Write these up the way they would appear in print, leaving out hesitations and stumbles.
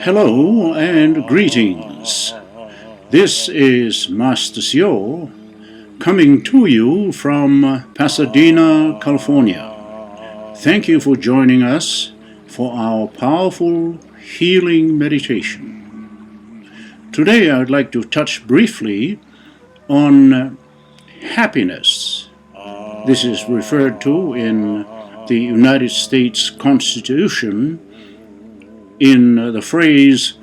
Hello and greetings. This is Master Sio coming to you from Pasadena, California. Thank you for joining us for our powerful healing meditation. Today I'd like to touch briefly on happiness. This is referred to in the United States Constitution in the phrase,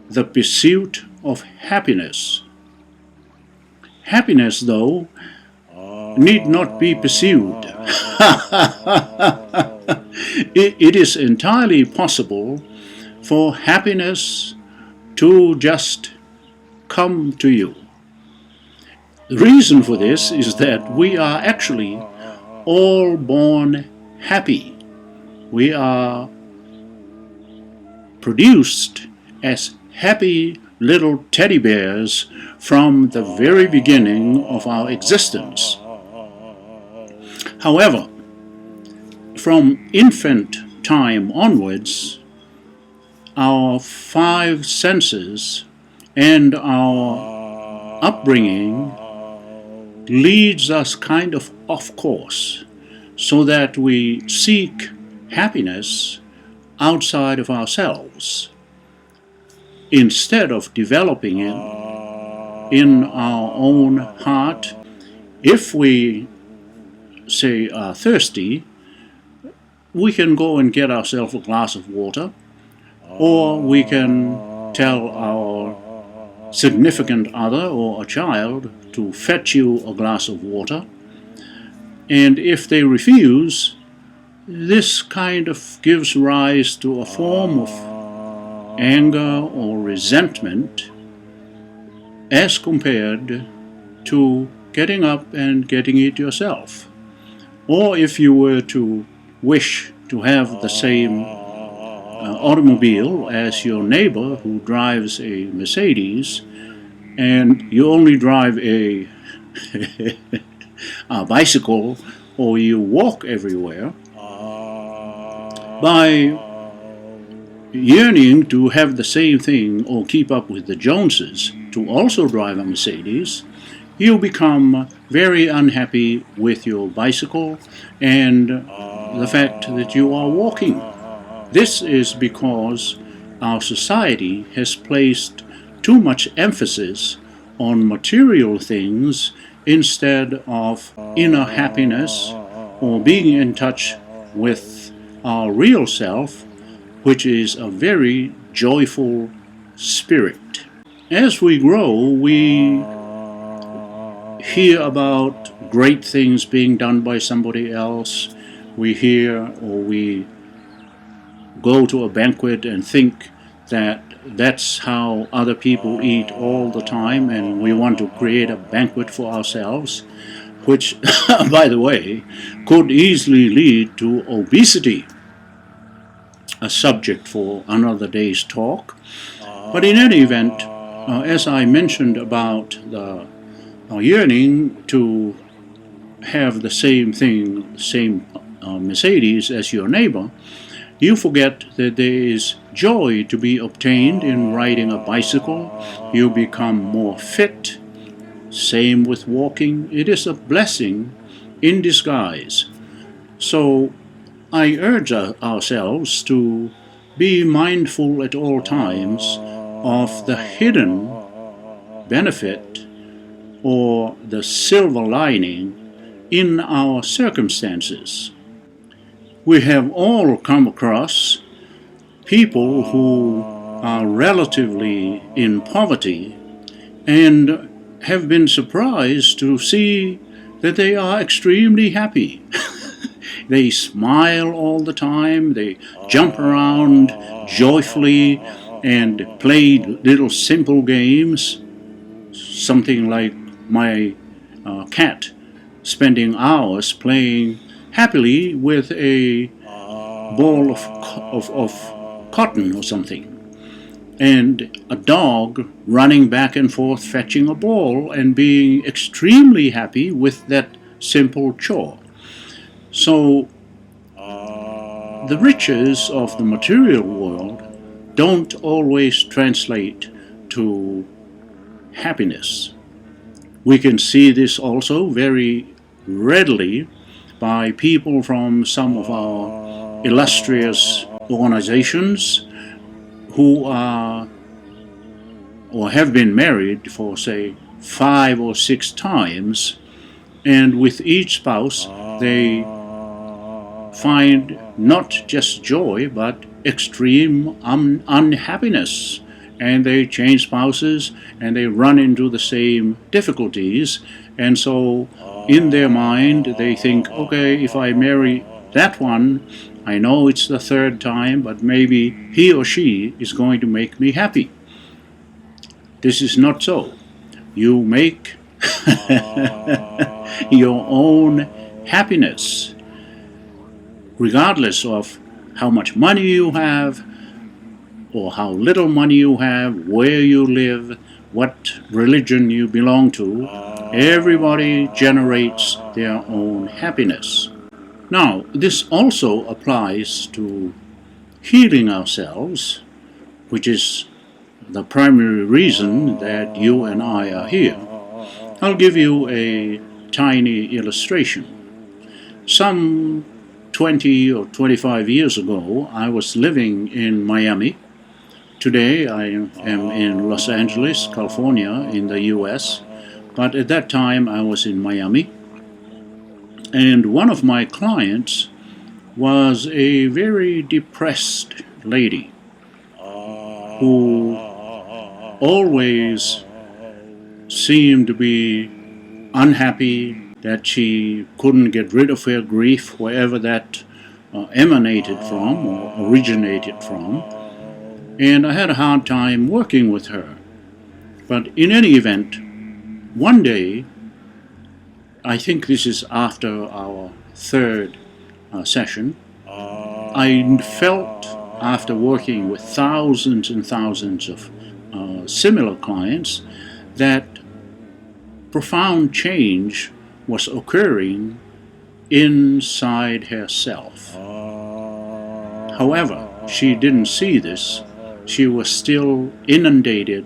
the pursuit of happiness. Happiness, though, need not be pursued. It is entirely possible for happiness to just come to you. The reason for this is that we are actually all born happy. We are produced as happy little teddy bears from the very beginning of our existence. However, from infant time onwards, our five senses and our upbringing leads us kind of off course, so that we seek happiness outside of ourselves, instead of developing it in our own heart. If we, say, are thirsty, we can go and get ourselves a glass of water, or we can tell our significant other or a child to fetch you a glass of water, and if they refuse, this kind of gives rise to a form of anger or resentment as compared to getting up and getting it yourself. Or if you were to wish to have the same automobile as your neighbor who drives a Mercedes, and you only drive a bicycle or you walk everywhere, by yearning to have the same thing or keep up with the Joneses to also drive a Mercedes, you become very unhappy with your bicycle and the fact that you are walking. This is because our society has placed too much emphasis on material things instead of inner happiness or being in touch with our real self, which is a very joyful spirit. As we grow, we hear about great things being done by somebody else. We hear or we go to a banquet and think that that's how other people eat all the time, and we want to create a banquet for ourselves, which, by the way, could easily lead to obesity, a subject for another day's talk. But in any event, as I mentioned about the yearning to have the same thing, same Mercedes as your neighbor, you forget that there is joy to be obtained in riding a bicycle. You become more fit. Same with walking. It is a blessing in disguise. So I urge ourselves to be mindful at all times of the hidden benefit or the silver lining in our circumstances. We have all come across people who are relatively in poverty and have been surprised to see that they are extremely happy. They smile all the time, they jump around joyfully and play little simple games, something like my cat spending hours playing happily with a ball of cotton or something, and a dog running back and forth fetching a ball and being extremely happy with that simple chore. So the riches of the material world don't always translate to happiness. We can see this also very readily by people from some of our illustrious organizations who are or have been married for, say, 5 or 6 times, and with each spouse they find not just joy but extreme unhappiness, and they change spouses and they run into the same difficulties, and so in their mind they think, okay, if I marry that one, I know it's the 3rd time, but maybe he or she is going to make me happy. This is not so. You make your own happiness, regardless of how much money you have or how little money you have, where you live, what religion you belong to. Everybody generates their own happiness. Now, this also applies to healing ourselves, which is the primary reason that you and I are here. I'll give you a tiny illustration. Some 20 or 25 years ago, I was living in Miami. Today I am in Los Angeles, California, in the US, but at that time I was in Miami. And one of my clients was a very depressed lady who always seemed to be unhappy, that she couldn't get rid of her grief, wherever that emanated from or originated from. And I had a hard time working with her. But in any event, one day, I think this is after our 3rd session, I felt, after working with thousands and thousands of similar clients, that profound change was occurring inside herself. However, she didn't see this. She was still inundated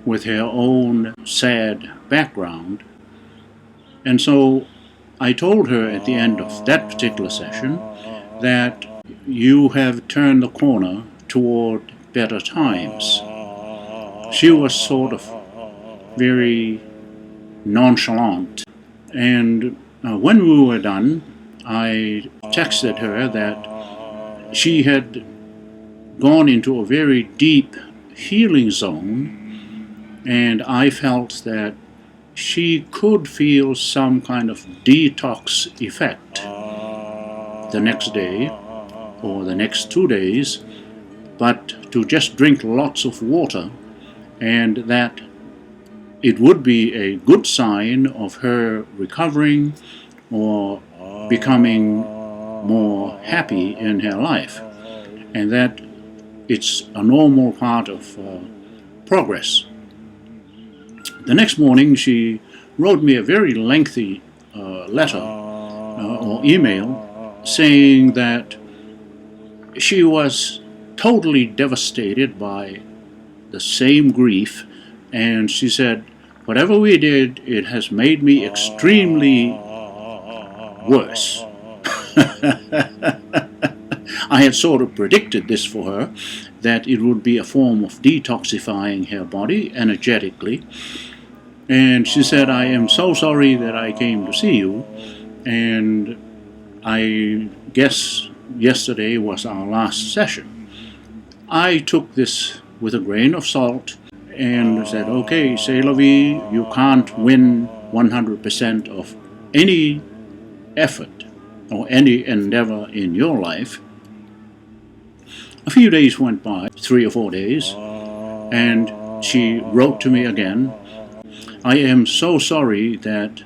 with her own sad background. And so I told her at the end of that particular session that you have turned the corner toward better times. She was sort of very nonchalant. And when we were done, I texted her that she had gone into a very deep healing zone, and I felt that she could feel some kind of detox effect the next day or the next 2 days, but to just drink lots of water, and that it would be a good sign of her recovering or becoming more happy in her life, and that it's a normal part of progress. The next morning she wrote me a very lengthy letter or email saying that she was totally devastated by the same grief, and she said, whatever we did, it has made me extremely worse. I had sort of predicted this for her, that it would be a form of detoxifying her body energetically. And she said, I am so sorry that I came to see you, and I guess yesterday was our last session. I took this with a grain of salt and said, okay, c'est la vie, you can't win 100% of any effort or any endeavor in your life. A few days went by, 3 or 4 days, and she wrote to me again, I am so sorry that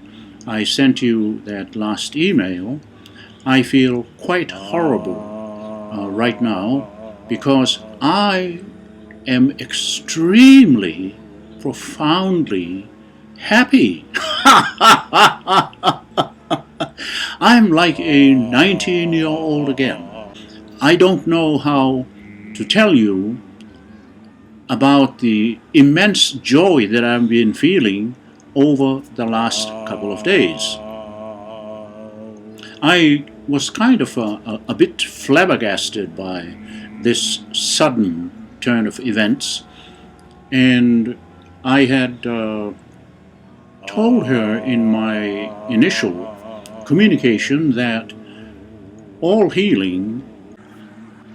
I sent you that last email. I feel quite horrible right now because I am extremely, profoundly happy. I'm like a 19-year-old again. I don't know how to tell you about the immense joy that I've been feeling over the last couple of days. I was kind of a bit flabbergasted by this sudden turn of events, and I had told her in my initial communication that all healing,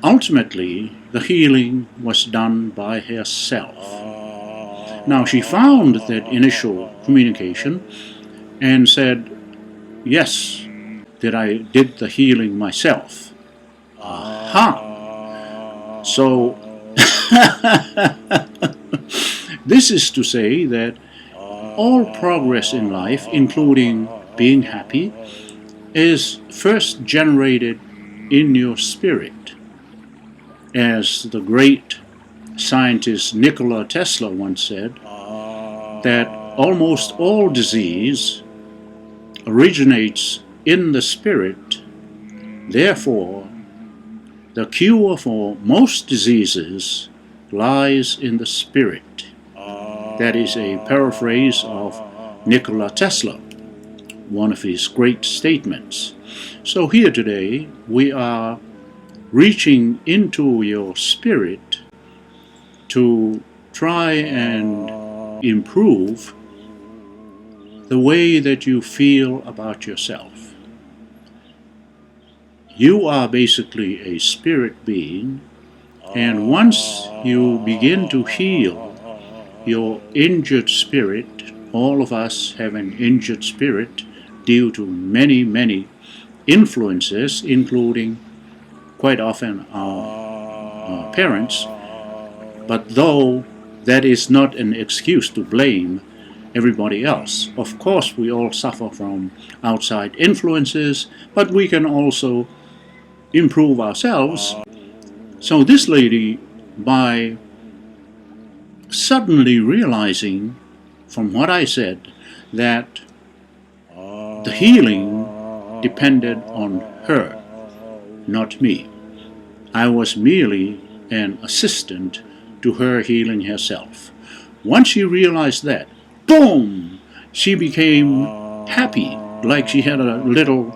ultimately the healing was done by herself. Now she found that initial communication and said, yes, that I did the healing myself. Aha! So this is to say that all progress in life, including being happy, is first generated in your spirit. As the great scientist Nikola Tesla once said, that almost all disease originates in the spirit. Therefore, the cure for most diseases lies in the spirit. That is a paraphrase of Nikola Tesla, one of his great statements. So here today we are reaching into your spirit to try and improve the way that you feel about yourself. You are basically a spirit being, and once you begin to heal your injured spirit, all of us have an injured spirit due to many influences, including quite often our parents, but though that is not an excuse to blame everybody else. Of course we all suffer from outside influences, but we can also improve ourselves. So this lady, by suddenly realizing from what I said that the healing depended on her, not me. I was merely an assistant to her healing herself. Once she realized that, boom, she became happy, like she had a little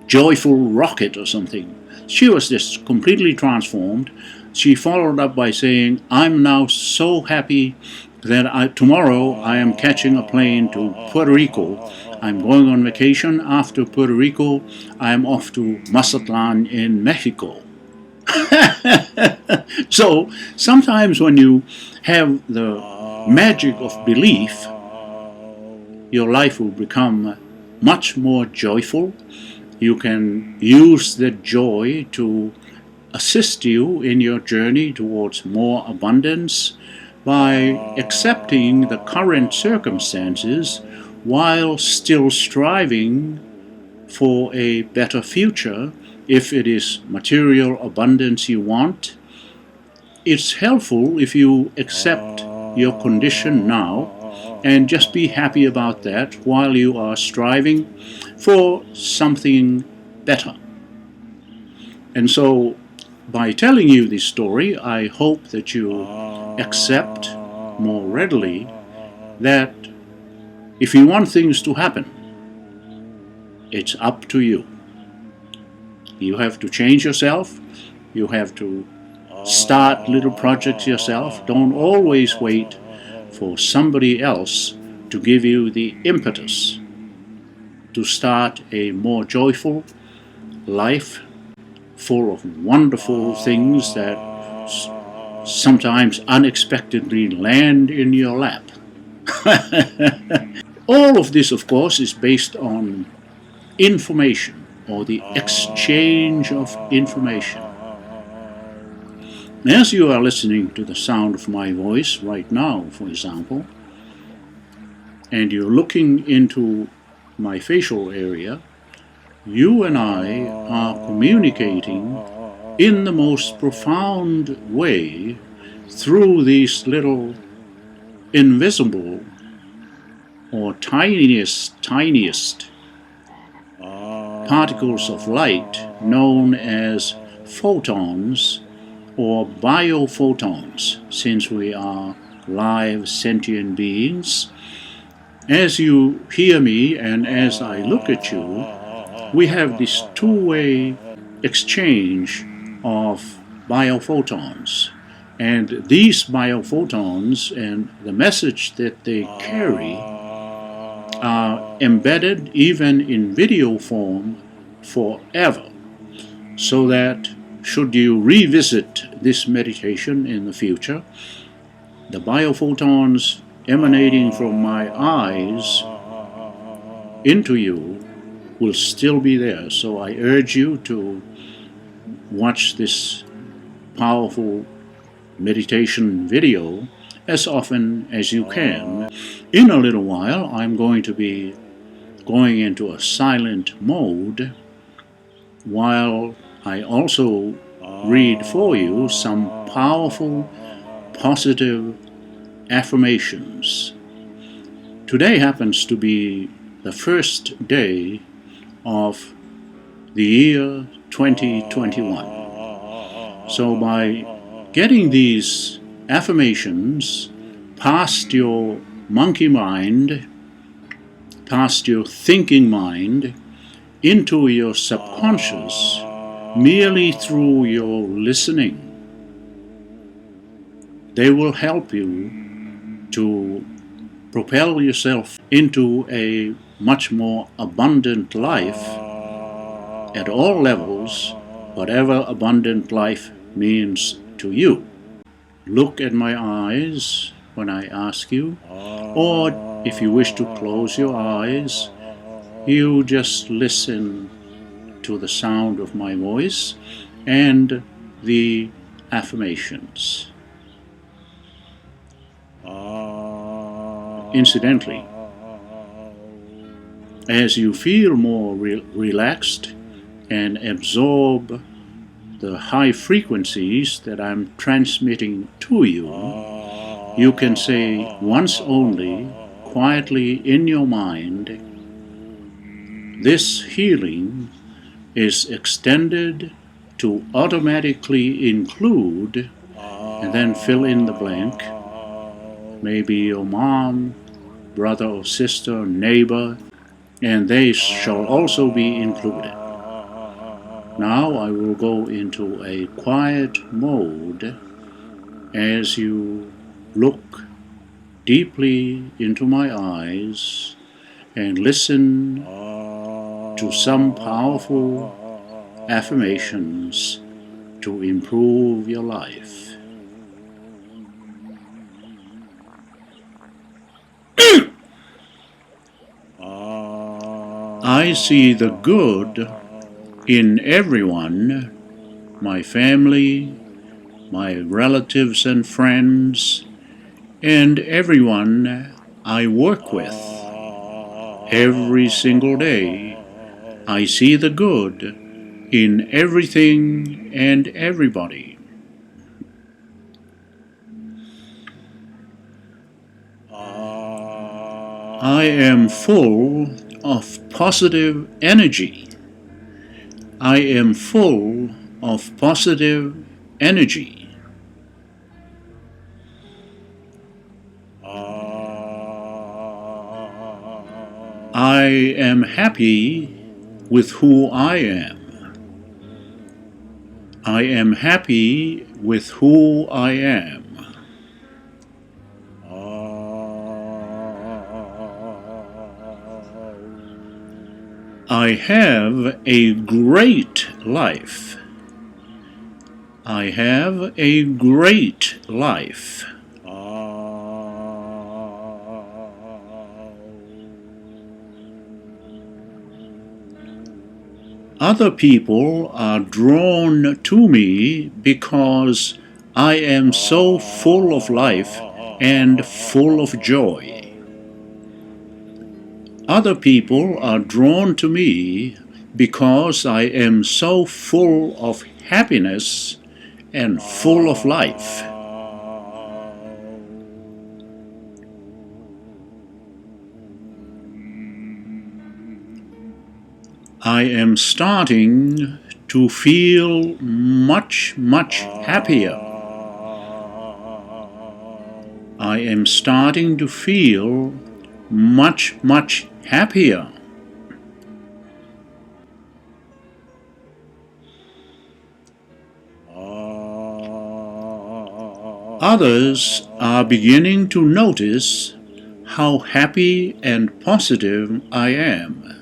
joyful rocket or something. She was just completely transformed. She followed up by saying, I'm now so happy that tomorrow I am catching a plane to Puerto Rico. I'm going on vacation. After Puerto Rico, I am off to Mazatlan in Mexico. So sometimes when you have the magic of belief, your life will become much more joyful. You can use that joy to assist you in your journey towards more abundance by accepting the current circumstances while still striving for a better future. If it is material abundance you want, it's helpful if you accept your condition now and just be happy about that while you are striving for something better. And so by telling you this story, I hope that you accept more readily that if you want things to happen, it's up to you. You have to change yourself. You have to start little projects yourself. Don't always wait for somebody else to give you the impetus to start a more joyful life full of wonderful things that sometimes unexpectedly land in your lap. All of this, of course, is based on information, or the exchange of information. As you are listening to the sound of my voice right now, for example, and you're looking into my facial area, you and I are communicating in the most profound way through these little invisible or tiniest particles of light known as photons or biophotons, since we are live sentient beings. As you hear me and as I look at you, we have this two-way exchange of biophotons. And these biophotons and the message that they carry are embedded even in video form forever. So that should you revisit this meditation in the future, the biophotons emanating from my eyes into you will still be there. So I urge you to watch this powerful meditation video as often as you can. In a little while, I'm going to be going into a silent mode while I also read for you some powerful, positive affirmations. Today happens to be the first day of the year 2021. So by getting these affirmations past your monkey mind, past your thinking mind, into your subconscious, merely through your listening, they will help you to propel yourself into a much more abundant life at all levels, whatever abundant life means to you. Look at my eyes when I ask you, or if you wish to close your eyes, you just listen to the sound of my voice and the affirmations. Incidentally, as you feel more relaxed and absorb the high frequencies that I'm transmitting to you, you can say once only, quietly in your mind, this healing is extended to automatically include, and then fill in the blank, maybe your mom, brother or sister, neighbor, and they shall also be included. Now I will go into a quiet mode as you look deeply into my eyes and listen to some powerful affirmations to improve your life. I see the good in everyone, my family, my relatives and friends, and everyone I work with. Every single day, I see the good in everything and everybody. I am full of positive energy. I am full of positive energy. I am happy with who I am. I am happy with who I am. I have a great life. I have a great life. Other people are drawn to me because I am so full of life and full of joy. Other people are drawn to me because I am so full of happiness and full of life. I am starting to to feel much, much happier. I am starting to feel much, much happier. Others are beginning to notice how happy and positive I am.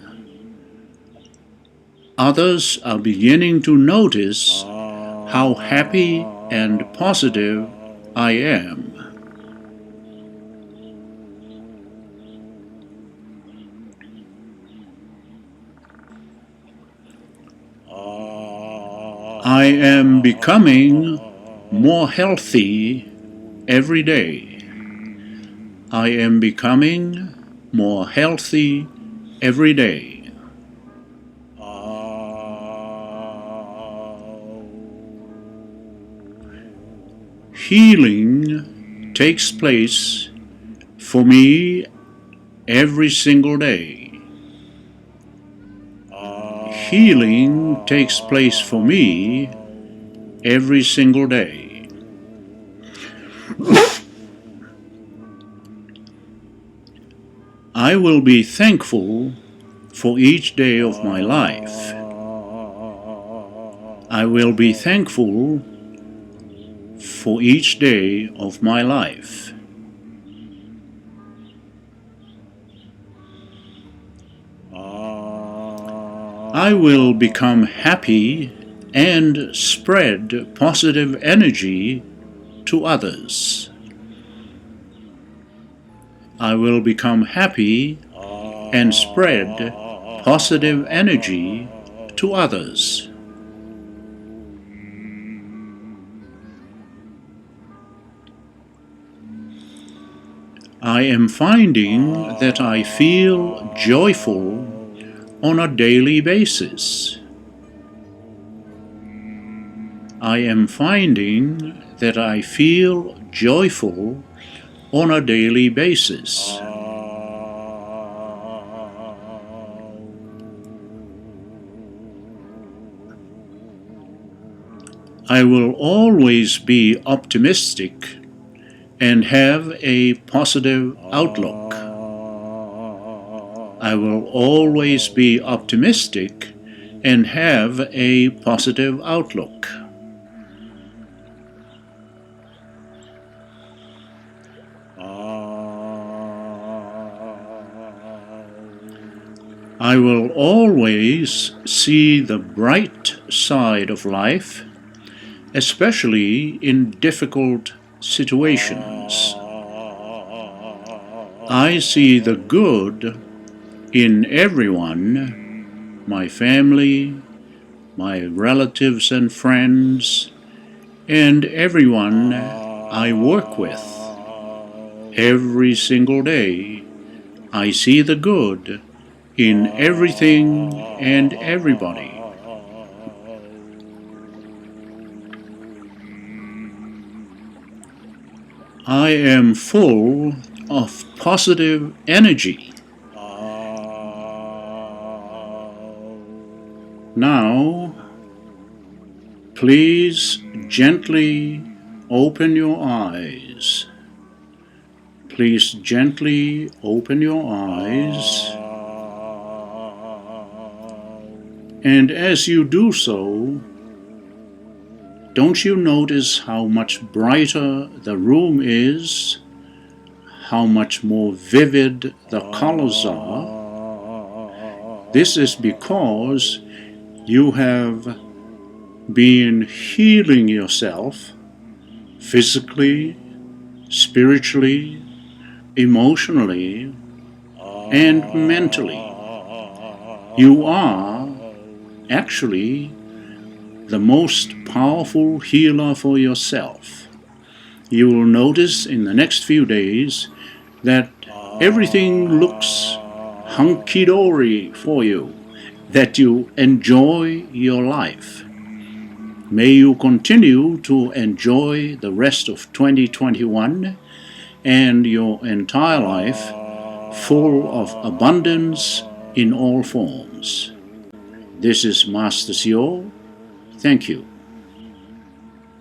Others are beginning to notice how happy and positive I am. I am becoming more healthy every day. I am becoming more healthy every day. Healing takes place for me every single day. Healing takes place for me every single day. I will be thankful for each day of my life. I will be thankful for each day of my life. I will become happy and spread positive energy to others. I will become happy and spread positive energy to others. I am finding that I feel joyful on a daily basis. I am finding that I feel joyful on a daily basis. I will always be optimistic and have a positive outlook. I will always be optimistic and have a positive outlook. I will always see the bright side of life, especially in difficult situations. I see the good in everyone, my family, my relatives and friends, and everyone I work with. Every single day, I see the good in everything and everybody. I am full of positive energy. Now, please gently open your eyes. Please gently open your eyes. And as you do so, don't you notice how much brighter the room is, how much more vivid the colors are? This is because you have been healing yourself physically, spiritually, emotionally, and mentally. You are actually the most powerful healer for yourself. You will notice in the next few days that everything looks hunky-dory for you, that you enjoy your life. May you continue to enjoy the rest of 2021 and your entire life full of abundance in all forms. This is Master Sio, Thank you.